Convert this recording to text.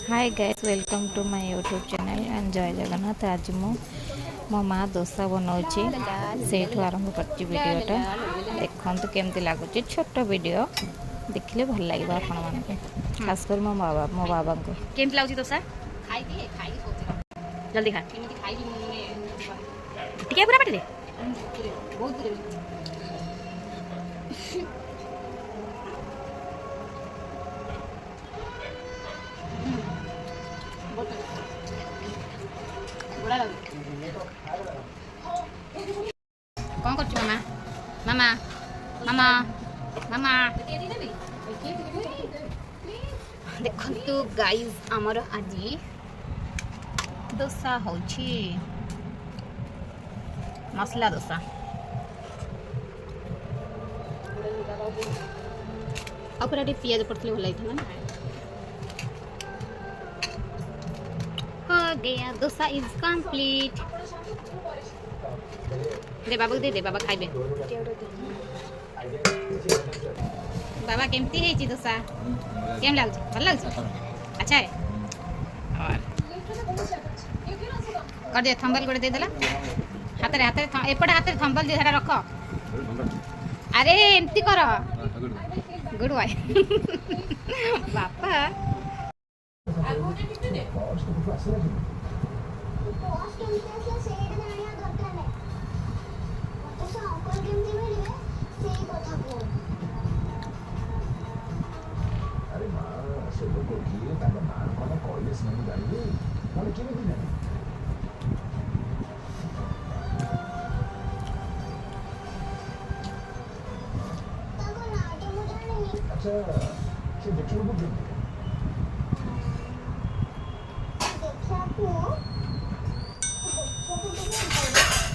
Hi guys welcome to my YouTube channel and जय जगन्नाथ। आज मो माँ डोसा बनाऊँगी से आरंभ कर वीडियोटा देखते केमती लगुच छोट वीडियो देखिले भल लगे आपण मानक खासकर मो बाबा को केमती लागुची डोसा जल्दी खा टिके पूरा पटले कौन कर मामा मामा मामा देखु गाइज आमर आज डोसा होची मसला डोसा पूरा पियाज पड़ते भल लगी ना। हो गया डोसा इज कंप्लीट। दे बाबा दे बाबा खाइबे। बाबा केमती है डोसा केम लागु भल लागु अच्छा है और कर दे थंबल गोटे दे देला हाथ रे एपटे हाथ रे थंबल दे रख अरे एमती कर गुड बाय बापा अच्छा,